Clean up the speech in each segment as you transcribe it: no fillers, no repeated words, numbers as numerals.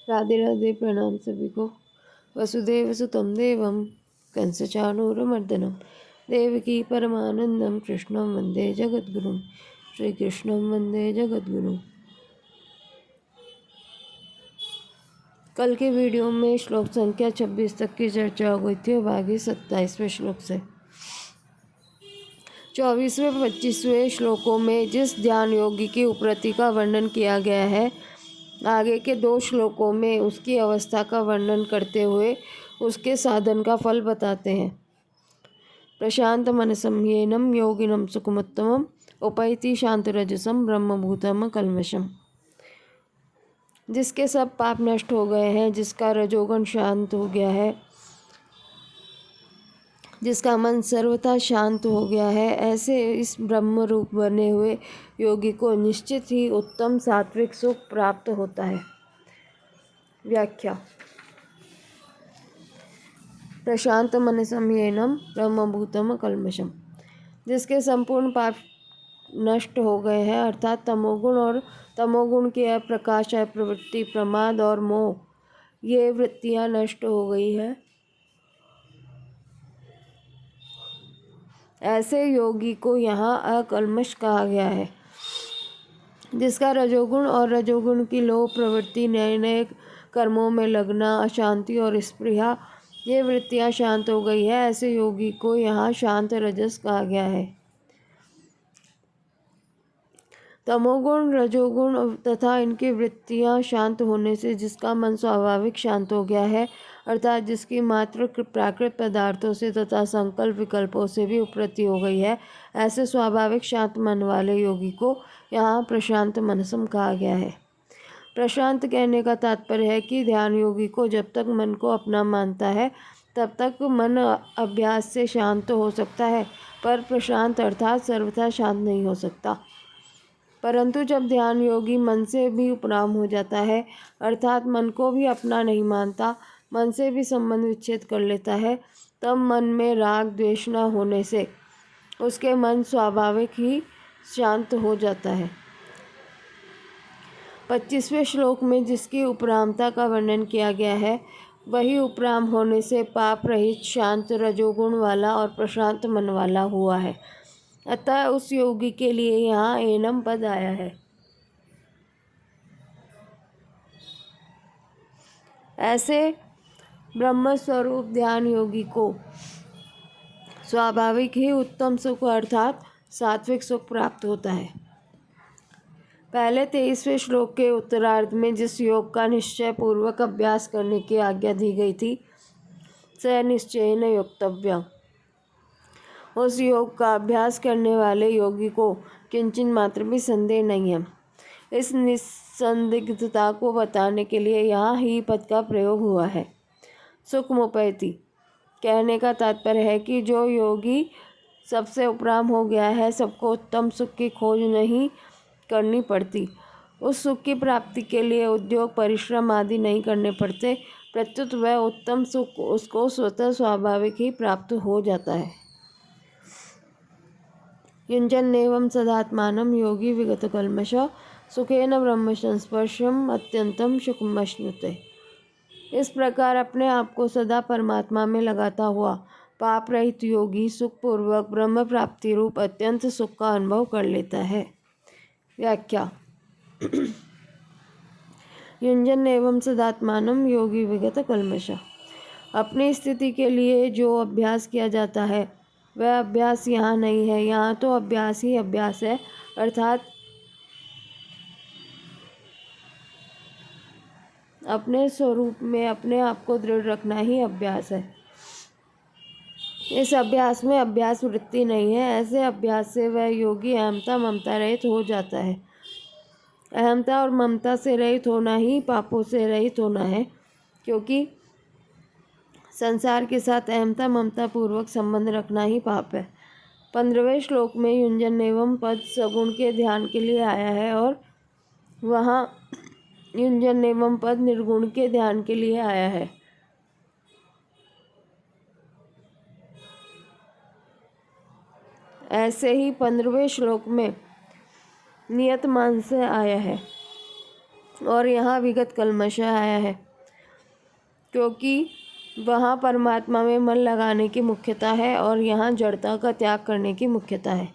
राधे राधे, प्रणाम सभी को। वसुदेव सुतं देवं कंसचाणूरमर्दनं देवकी परमानंदं कृष्णं वंदे जगद्गुरुं। श्री कृष्णं वंदे जगद्गुरुं। कल के वीडियो में श्लोक संख्या 26 तक की चर्चा हो गई थी। अब आगे 27वें श्लोक से 24वें 25वें श्लोकों में जिस ध्यान योगी की उपरति का वर्णन किया गया है, आगे के 2 श्लोकों में उसकी अवस्था का वर्णन करते हुए उसके साधन का फल बताते हैं। प्रशांत मनसं येनं योगिनं सुखमुत्तमम् उपैति शांतरजसं ब्रह्मभूतम कल्मषम्। जिसके सब पाप नष्ट हो गए हैं, जिसका रजोगुण शांत हो गया है, जिसका मन सर्वथा शांत हो गया है, ऐसे इस ब्रह्म रूप बने हुए योगी को निश्चित ही उत्तम सात्विक सुख प्राप्त होता है। व्याख्या। प्रशांत मनसं येनं ब्रह्मभूतम कल्मषम्। जिसके संपूर्ण पाप नष्ट हो गए हैं, अर्थात तमोगुण और तमोगुण की अप्रकाश, प्रवृत्ति, प्रमाद और मोह, ये वृत्तियां नष्ट हो गई है, ऐसे योगी को यहाँ अकल्मष कहा गया है। जिसका रजोगुण और रजोगुण की लोभ प्रवृत्ति, नए नए कर्मों में लगना, अशांति और स्पृहा, ये वृत्तियां शांत हो गई है, ऐसे योगी को यहाँ शांत रजस कहा गया है। तमोगुण, रजोगुण तथा इनकी वृत्तियां शांत होने से जिसका मन स्वाभाविक शांत हो गया है, अर्थात जिसकी मात्र प्राकृत पदार्थों से तथा संकल्प विकल्पों से भी उपरति हो गई है, ऐसे स्वाभाविक शांत मन वाले योगी को यहाँ प्रशांत मनसम कहा गया है। प्रशांत कहने का तात्पर्य है कि ध्यान योगी को जब तक मन को अपना मानता है तब तक मन अभ्यास से शांत हो सकता है, पर प्रशांत अर्थात सर्वथा शांत नहीं हो सकता। परंतु जब ध्यान योगी मन से भी उपराम हो जाता है, अर्थात मन को भी अपना नहीं मानता, मन से भी संबंध विच्छेद कर लेता है, तब मन में राग द्वेष न होने से उसके मन स्वाभाविक ही शांत हो जाता है। 25वें श्लोक में जिसकी उपरामता का वर्णन किया गया है, वही उपराम होने से पाप रहित, शांत, रजोगुण वाला और प्रशांत मन वाला हुआ है। अतः उस योगी के लिए यहाँ एनम पद आया है। ऐसे ब्रह्म स्वरूप ध्यान योगी को स्वाभाविक ही उत्तम सुख अर्थात सात्विक सुख प्राप्त होता है। पहले 23वें श्लोक के उत्तरार्ध में जिस योग का निश्चय पूर्वक अभ्यास करने की आज्ञा दी गई थी, स निश्चयेन योक्तव्य, उस योग का अभ्यास करने वाले योगी को किंचित मात्र भी संदेह नहीं है। इस निसंदिग्धता को बताने के लिए यहाँ ही पद का प्रयोग हुआ है। सुखमुपैति कहने का तात्पर्य है कि जो योगी सबसे उपराम हो गया है, सबको उत्तम सुख की खोज नहीं करनी पड़ती, उस सुख की प्राप्ति के लिए उद्योग, परिश्रम आदि नहीं करने पड़ते, प्रत्युत वह उत्तम सुख उसको स्वतः स्वाभाविक ही प्राप्त हो जाता है। युञ्जन्नेवं सदात्मानं योगी विगतकल्मष सुखेन ब्रह्म संस्पर्शम अत्यंतम सुखमश्नुते। इस प्रकार अपने आप को सदा परमात्मा में लगाता हुआ पाप रहित योगी सुखपूर्वक ब्रह्म प्राप्ति रूप अत्यंत सुख का अनुभव कर लेता है। व्याख्या। युञ्जन एवं सदात्मानं योगी विगत कल्मष। अपनी स्थिति के लिए जो अभ्यास किया जाता है, वह अभ्यास यहाँ नहीं है। यहाँ तो अभ्यास ही अभ्यास है, अर्थात अपने स्वरूप में अपने आप को दृढ़ रखना ही अभ्यास है। इस अभ्यास में अभ्यास वृत्ति नहीं है। ऐसे अभ्यास से वह योगी अहमता ममता रहित हो जाता है। अहमता और ममता से रहित होना ही पापों से रहित होना है, क्योंकि संसार के साथ अहमता ममता पूर्वक संबंध रखना ही पाप है। 15वें श्लोक में युञ्जन एवं पद सगुण के ध्यान के लिए आया है और वहाँ युञ्जन एवं पद निर्गुण के ध्यान के लिए आया है। ऐसे ही 15वें श्लोक में नियत मान से आया है। और यहाँ विगत कल्मश आया है, क्योंकि वहाँ परमात्मा में मन लगाने की मुख्यता है और यहाँ जड़ता का त्याग करने की मुख्यता है।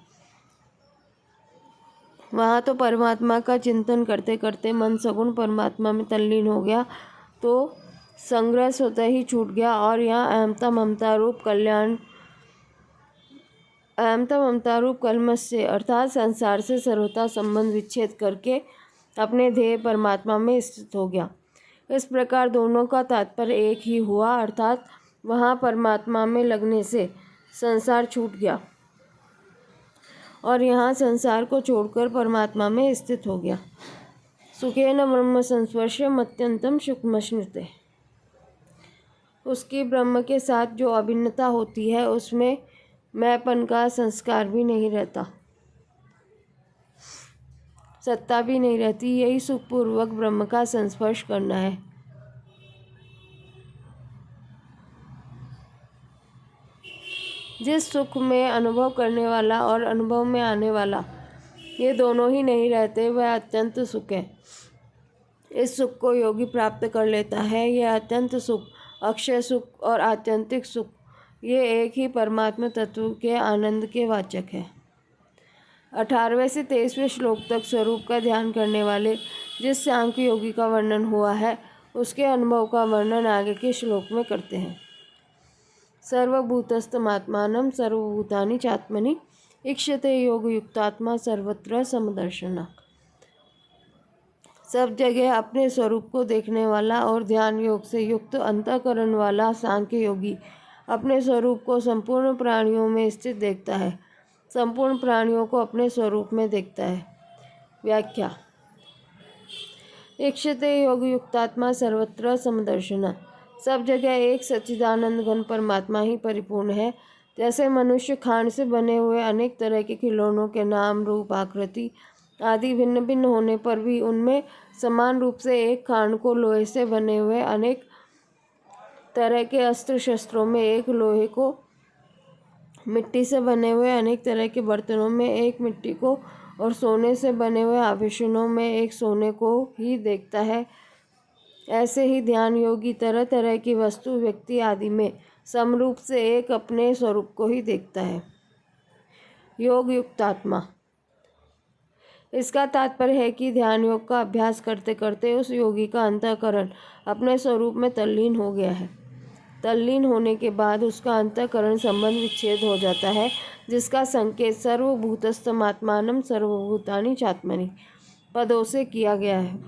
वहाँ तो परमात्मा का चिंतन करते करते मन सगुण परमात्मा में तल्लीन हो गया, तो संग्रह स्वतः ही छूट गया। और यहाँ अहमता ममता रूप कलमश से अर्थात संसार से सर्वथा संबंध विच्छेद करके अपने ध्येय परमात्मा में स्थित हो गया। इस प्रकार दोनों का तात्पर्य एक ही हुआ, अर्थात वहाँ परमात्मा में लगने से संसार छूट गया और यहाँ संसार को छोड़कर परमात्मा में स्थित हो गया। सुखेन ब्रह्म संस्पर्शम अत्यंतम सुखमश्नुते। उसकी ब्रह्म के साथ जो अभिन्नता होती है उसमें मैंपन का संस्कार भी नहीं रहता, सत्ता भी नहीं रहती। यही सुखपूर्वक ब्रह्म का संस्पर्श करना है। जिस सुख में अनुभव करने वाला और अनुभव में आने वाला ये दोनों ही नहीं रहते, वह अत्यंत सुख है। इस सुख को योगी प्राप्त कर लेता है। यह अत्यंत सुख, अक्षय सुख और आत्यंतिक सुख ये एक ही परमात्मा तत्व के आनंद के वाचक है। 18वें से 23वें श्लोक तक स्वरूप का ध्यान करने वाले जिस सांख्य योगी का वर्णन हुआ है उसके अनुभव का वर्णन आगे के श्लोक में करते हैं। सर्वभूतस्थमात्मानं सर्वभूतानि चात्मनि इक्षते योग युक्तात्मा सर्वत्र समदर्शना। सब जगह अपने स्वरूप को देखने वाला और ध्यान योग से युक्त अंतःकरण वाला सांख्य योगी अपने स्वरूप को संपूर्ण प्राणियों में स्थित देखता है, संपूर्ण प्राणियों को अपने स्वरूप में देखता है। व्याख्या। इक्षते योग युक्तात्मा सर्वत्र समदर्शना। सब जगह एक सच्चिदानंद घन परमात्मा ही परिपूर्ण है। जैसे मनुष्य खांड से बने हुए अनेक तरह के खिलौनों के नाम, रूप, आकृति आदि भिन्न भिन्न होने पर भी उनमें समान रूप से एक खांड को लोहे से बने हुए अनेक तरह के अस्त्र शस्त्रों में, एक लोहे को मिट्टी से बने हुए अनेक तरह के बर्तनों में, एक मिट्टी को और सोने से बने हुए आभूषणों में एक सोने को ही देखता है, ऐसे ही ध्यान योगी तरह तरह की वस्तु, व्यक्ति आदि में समरूप से एक अपने स्वरूप को ही देखता है। योग युक्त आत्मा। इसका तात्पर्य है कि ध्यान योग का अभ्यास करते करते उस योगी का अंतःकरण अपने स्वरूप में तल्लीन हो गया है। तल्लीन होने के बाद उसका अंतःकरण संबंध विच्छेद हो जाता है, जिसका संकेत सर्वभूतस्थमात्मानं सर्वभूतानि चात्मनि पदों से किया गया है।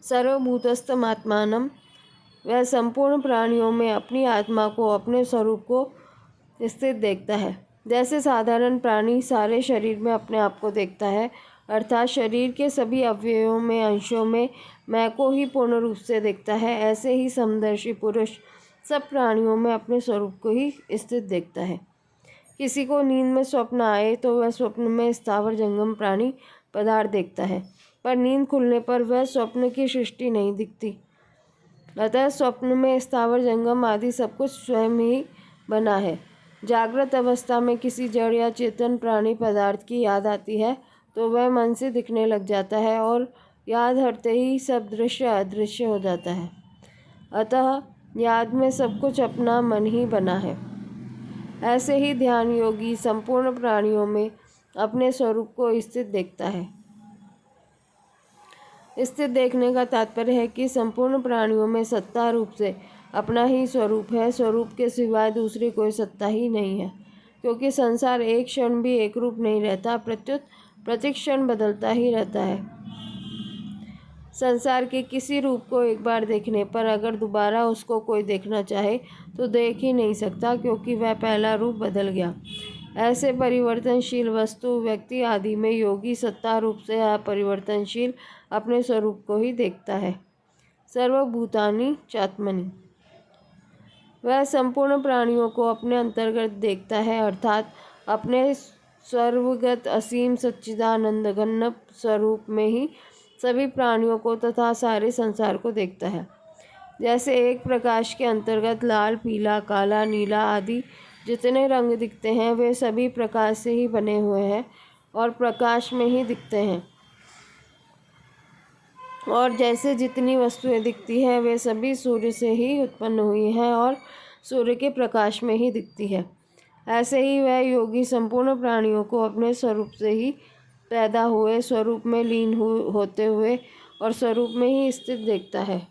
सर्वभूतस्थमात्मानं वह संपूर्ण प्राणियों में अपनी आत्मा को, अपने स्वरूप को स्थित देखता है। जैसे साधारण प्राणी सारे शरीर में अपने आप को देखता है, अर्थात शरीर के सभी अवयवों में, अंशों में मैं को ही पूर्ण रूप से देखता है, ऐसे ही समदर्शी पुरुष सब प्राणियों में अपने स्वरूप को ही स्थित देखता है। किसी को नींद में स्वप्न आए तो वह स्वप्न में स्थावर जंगम प्राणी पदार्थ देखता है, पर नींद खुलने पर वह स्वप्न की सृष्टि नहीं दिखती। अतः स्वप्न में स्थावर जंगम आदि सब कुछ स्वयं ही बना है। जागृत अवस्था में किसी जड़ या चेतन प्राणी पदार्थ की याद आती है तो वह मन से दिखने लग जाता है और याद हटते ही सब दृश्य अदृश्य हो जाता है। अतः याद में सब कुछ अपना मन ही बना है। ऐसे ही ध्यान योगी संपूर्ण प्राणियों में अपने स्वरूप को स्थित देखता है। स्थित देखने का तात्पर्य है कि संपूर्ण प्राणियों में सत्ता रूप से अपना ही स्वरूप है। स्वरूप के सिवाय दूसरी कोई सत्ता ही नहीं है, क्योंकि संसार एक क्षण भी एक रूप नहीं रहता, प्रत्युत प्रतिक्षण बदलता ही रहता है। संसार के किसी रूप को एक बार देखने पर अगर दोबारा उसको कोई देखना चाहे तो देख ही नहीं सकता, क्योंकि वह पहला रूप बदल गया। ऐसे परिवर्तनशील वस्तु, व्यक्ति आदि में योगी सत्ता रूप से अपरिवर्तनशील अपने स्वरूप को ही देखता है। सर्वभूतानि चात्मनि वह संपूर्ण प्राणियों को अपने अंतर्गत देखता है, अर्थात अपने सर्वगत असीम सच्चिदानंद घन स्वरूप में ही सभी प्राणियों को तथा सारे संसार को देखता है। जैसे एक प्रकाश के अंतर्गत लाल, पीला, काला, नीला आदि जितने रंग दिखते हैं वे सभी प्रकाश से ही बने हुए हैं और प्रकाश में ही दिखते हैं। और जैसे जितनी वस्तुएं दिखती हैं वे सभी सूर्य से ही उत्पन्न हुई हैं और सूर्य के प्रकाश में ही दिखती है, ऐसे ही वह योगी संपूर्ण प्राणियों को अपने स्वरूप से ही पैदा हुए, स्वरूप में लीन होते हुए और स्वरूप में ही स्थित देखता है।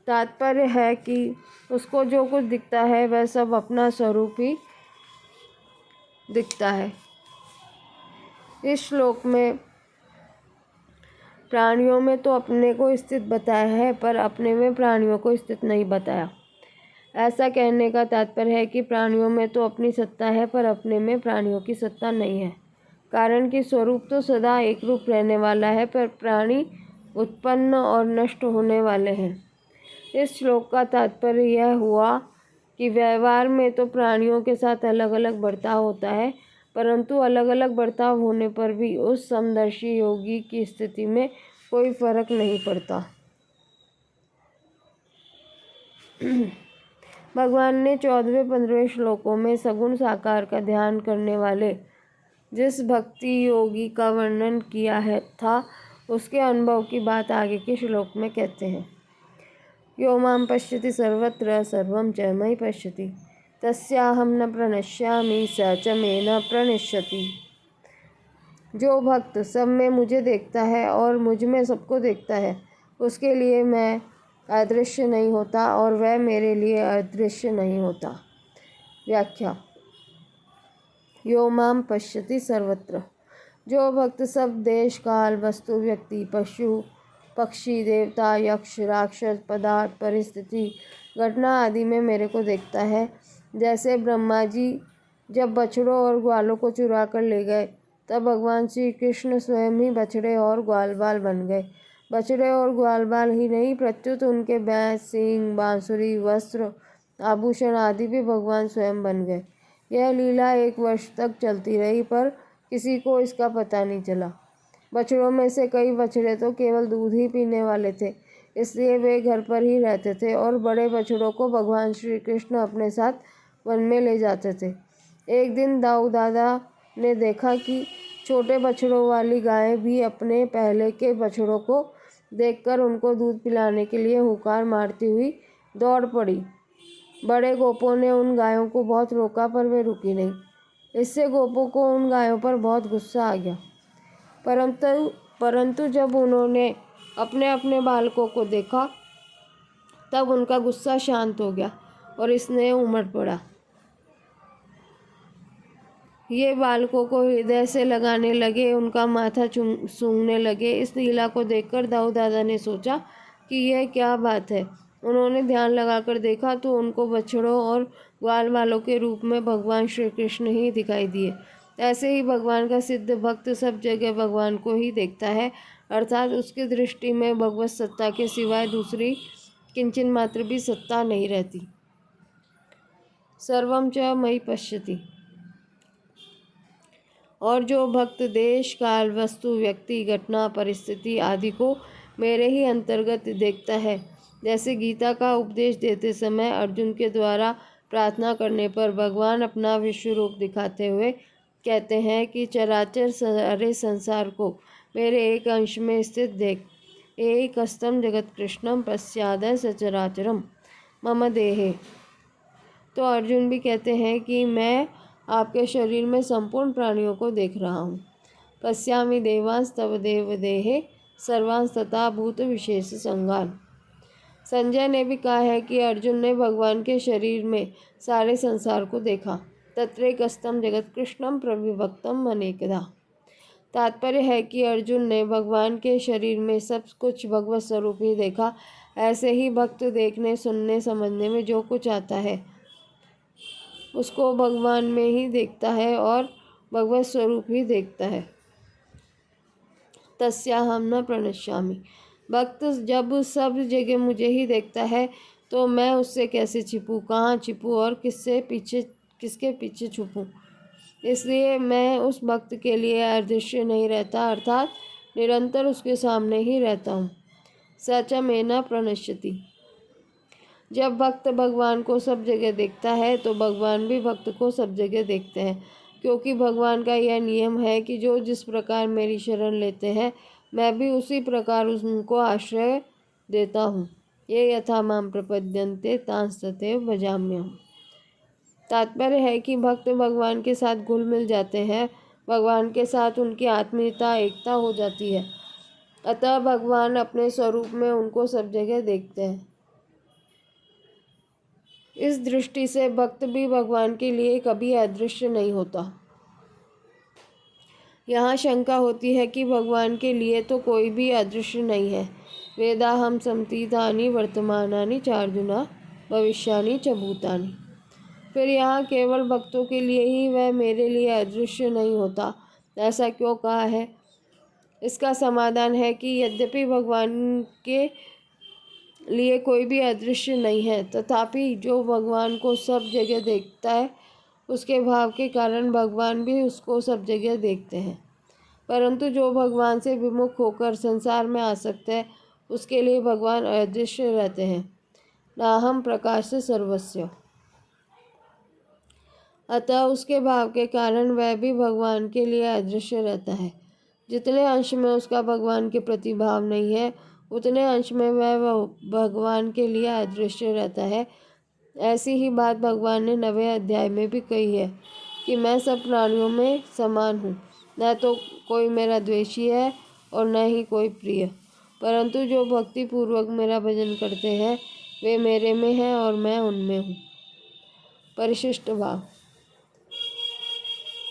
तात्पर्य है कि उसको जो कुछ दिखता है वह सब अपना स्वरूप ही दिखता है। इस श्लोक में प्राणियों में तो अपने को स्थित बताया है, पर अपने में प्राणियों को स्थित नहीं बताया। ऐसा कहने का तात्पर्य है कि प्राणियों में तो अपनी सत्ता है, पर अपने में प्राणियों की सत्ता नहीं है। कारण कि स्वरूप तो सदा एक रूप रहने वाला है, पर प्राणी उत्पन्न और नष्ट होने वाले हैं। इस श्लोक का तात्पर्य यह हुआ कि व्यवहार में तो प्राणियों के साथ अलग अलग बर्ताव होता है, परंतु अलग अलग बर्ताव होने पर भी उस समदर्शी योगी की स्थिति में कोई फर्क नहीं पड़ता। भगवान ने 14वें-15वें श्लोकों में सगुण साकार का ध्यान करने वाले जिस भक्ति योगी का वर्णन किया है था, उसके अनुभव की बात आगे के श्लोक में कहते हैं। यो मां पश्यति सर्वत्र सर्वं च मयि पश्यति तस्याहं न प्रणश्यामि स च मे न प्रणश्यति। जो भक्त सब में मुझे देखता है और मुझ में सबको देखता है, उसके लिए मैं अदृश्य नहीं होता और वह मेरे लिए अदृश्य नहीं होता। व्याख्या। यो मां पश्यति सर्वत्र, जो भक्त सब देश काल वस्तु व्यक्ति पशु पक्षी देवता यक्ष राक्षस पदार्थ परिस्थिति घटना आदि में मेरे को देखता है। जैसे ब्रह्मा जी जब बछड़ों और ग्वालों को चुरा कर ले गए, तब भगवान श्री कृष्ण स्वयं ही बछड़े और ग्वाल बाल बन गए। बछड़े और ग्वाल बाल ही नहीं, प्रत्युत उनके बैंस सींग बांसुरी वस्त्र आभूषण आदि भी भगवान स्वयं बन गए। यह लीला 1 वर्ष तक चलती रही, पर किसी को इसका पता नहीं चला। बछड़ों में से कई बछड़े तो केवल दूध ही पीने वाले थे, इसलिए वे घर पर ही रहते थे और बड़े बछड़ों को भगवान श्री कृष्ण अपने साथ वन में ले जाते थे। एक दिन दाऊ दादा ने देखा कि छोटे बछड़ों वाली गाय भी अपने पहले के बछड़ों को देखकर उनको दूध पिलाने के लिए हुंकार मारती हुई दौड़ पड़ी। बड़े गोपों ने उन गायों को बहुत रोका, पर वे रुकी नहीं। इससे गोपों को उन गायों पर बहुत गुस्सा आ गया। परंतु जब उन्होंने अपने अपने बालकों को देखा, तब उनका गुस्सा शांत हो गया और स्नेह उमड़ पड़ा। ये बालकों को हृदय से लगाने लगे, उनका माथा सूंघने लगे। इस लीला को देखकर दाऊ दादा ने सोचा कि यह क्या बात है। उन्होंने ध्यान लगाकर देखा तो उनको बछड़ों और ग्वाल वालों के रूप में भगवान श्री कृष्ण ही दिखाई दिए। ऐसे ही भगवान का सिद्ध भक्त सब जगह भगवान को ही देखता है, अर्थात उसकी दृष्टि में भगवत सत्ता के सिवाय दूसरी किंचन मात्र भी सत्ता नहीं रहती। सर्वं च मयि पश्यति, और जो भक्त देश काल वस्तु व्यक्ति घटना परिस्थिति आदि को मेरे ही अंतर्गत देखता है। जैसे गीता का उपदेश देते समय अर्जुन के द्वारा प्रार्थना करने पर भगवान अपना विश्व रूप दिखाते हुए कहते हैं कि चराचर सारे संसार को मेरे एक अंश में स्थित देख। एकस्तम जगत कृष्णम पश्चाद सचराचरम मम देहे। तो अर्जुन भी कहते हैं कि मैं आपके शरीर में संपूर्ण प्राणियों को देख रहा हूँ। पश्यामि देवांस तव देव देहे सर्वांस तथा भूत विशेष संगान। संजय ने भी कहा है कि अर्जुन ने भगवान के शरीर में सारे संसार को देखा। तत्रैकस्तम जगत कृष्णम प्रविभक्तम अनेकधा। तात्पर्य है कि अर्जुन ने भगवान के शरीर में सब कुछ भगवत स्वरूप ही देखा। ऐसे ही भक्त देखने सुनने समझने में जो कुछ आता है उसको भगवान में ही देखता है और भगवत स्वरूप ही देखता है। तस्याहं न प्रणश्यामि। भक्त जब सब जगह मुझे ही देखता है तो मैं उससे कैसे छिपूं, कहाँ छिपूं और किसके पीछे छुपूं। इसलिए मैं उस भक्त के लिए अदृश्य नहीं रहता, अर्थात निरंतर उसके सामने ही रहता हूँ। सच में न प्रणश्यति। जब भक्त भगवान को सब जगह देखता है तो भगवान भी भक्त को सब जगह देखते हैं, क्योंकि भगवान का यह नियम है कि जो जिस प्रकार मेरी शरण लेते हैं मैं भी उसी प्रकार उनको आश्रय देता हूँ। ये यथा माम प्रपद्यन्ते तांस्तथैव भजाम्यहम्। तात्पर्य है कि भक्त भगवान के साथ घुल मिल जाते हैं, भगवान के साथ उनकी आत्मीयता एकता हो जाती है, अतः भगवान अपने स्वरूप में उनको सब जगह देखते हैं। इस दृष्टि से भक्त भी भगवान के लिए कभी अदृश्य नहीं होता। यहाँ शंका होती है कि भगवान के लिए तो कोई भी अदृश्य नहीं है। वेदाहम समतीतानि वर्तमानानि चार्जुना भविष्यानि च भूतानि। फिर यहाँ केवल भक्तों के लिए ही वह मेरे लिए अदृश्य नहीं होता, ऐसा क्यों कहा है? इसका समाधान है कि यद्यपि भगवान के लिए कोई भी अदृश्य नहीं है, तथापि जो भगवान को सब जगह देखता है, उसके भाव के कारण भगवान भी उसको सब जगह देखते हैं। परंतु जो भगवान से विमुख होकर संसार में आसक्त है, उसके लिए भगवान अदृश्य रहते हैं। नाहम प्रकाश सर्वस्य। अतः उसके भाव के कारण वह भी भगवान के लिए अदृश्य रहता है। जितने अंश में उसका भगवान के प्रति भाव नहीं है, उतने अंश में वह भगवान के लिए अदृश्य रहता है। ऐसी ही बात भगवान ने 9वें अध्याय में भी कही है कि मैं सब प्राणियों में समान हूँ, न तो कोई मेरा द्वेषी है और न ही कोई प्रिय, परंतु जो भक्ति पूर्वक मेरा भजन करते हैं वे मेरे में हैं और मैं उनमें हूँ। परिशिष्ट भाव।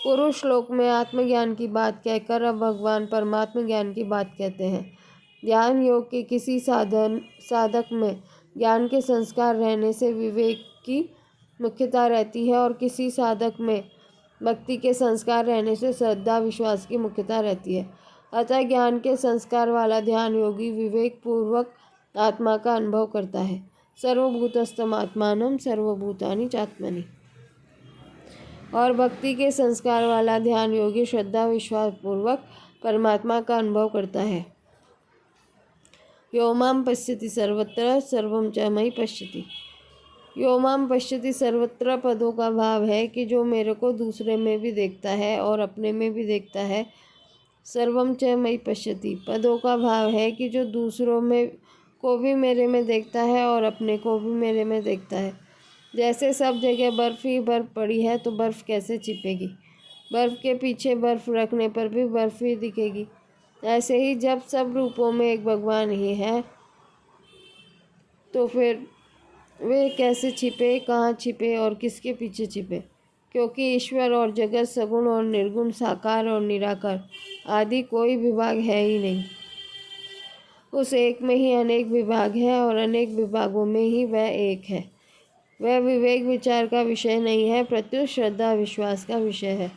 पूर्व श्लोक में आत्मज्ञान की बात कहकर अब भगवान परमात्म ज्ञान की बात कहते हैं। ज्ञान योग के किसी साधक में ज्ञान के संस्कार रहने से विवेक की मुख्यता रहती है और किसी साधक में भक्ति के संस्कार रहने से श्रद्धा विश्वास की मुख्यता रहती है। अतः ज्ञान के संस्कार वाला ध्यान योगी विवेक पूर्वक आत्मा का अनुभव करता है। सर्वभूतस्थम आत्मानं सर्वभूतानि चात्मनि। और भक्ति के संस्कार वाला ध्यान योगी श्रद्धा विश्वास पूर्वक परमात्मा का अनुभव करता है। यो मां पश्यति सर्वत्र सर्वं च मयि पश्यति। यो मां पश्यति सर्वत्र पदों का भाव है कि जो मेरे को दूसरे में भी देखता है और अपने में भी देखता है। सर्वं च मयि पश्यति पदों का भाव है कि जो दूसरों में को भी मेरे में देखता है और अपने को भी मेरे में देखता है। जैसे सब जगह बर्फ़ ही बर्फ़ पड़ी है तो बर्फ़ कैसे छिपेगी? बर्फ़ के पीछे बर्फ़ रखने पर भी बर्फ़ ही दिखेगी। ऐसे ही जब सब रूपों में एक भगवान ही है तो फिर वे कैसे छिपे, कहाँ छिपे और किसके पीछे छिपे? क्योंकि ईश्वर और जगत सगुण और निर्गुण, साकार और निराकार आदि कोई विभाग है ही नहीं। उस एक में ही अनेक विभाग हैं और अनेक विभागों में ही वह एक है। वह विवेक विचार का विषय नहीं है, प्रत्युत श्रद्धा विश्वास का विषय है।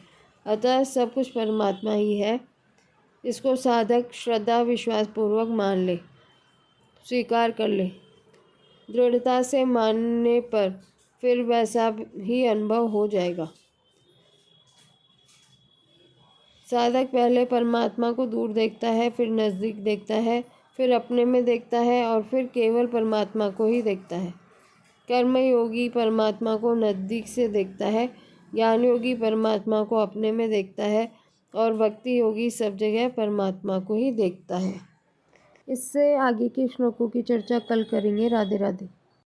अतः सब कुछ परमात्मा ही है। इसको साधक श्रद्धा विश्वास पूर्वक मान ले, स्वीकार कर ले। दृढ़ता से मानने पर फिर वैसा ही अनुभव हो जाएगा। साधक पहले परमात्मा को दूर देखता है, फिर नज़दीक देखता है, फिर अपने में देखता है और फिर केवल परमात्मा को ही देखता है। कर्म योगी परमात्मा को नज़दीक से देखता है, ज्ञान योगी परमात्मा को अपने में देखता है और भक्ति योगी सब जगह परमात्मा को ही देखता है। इससे आगे के श्लोकों की चर्चा कल करेंगे। राधे राधे।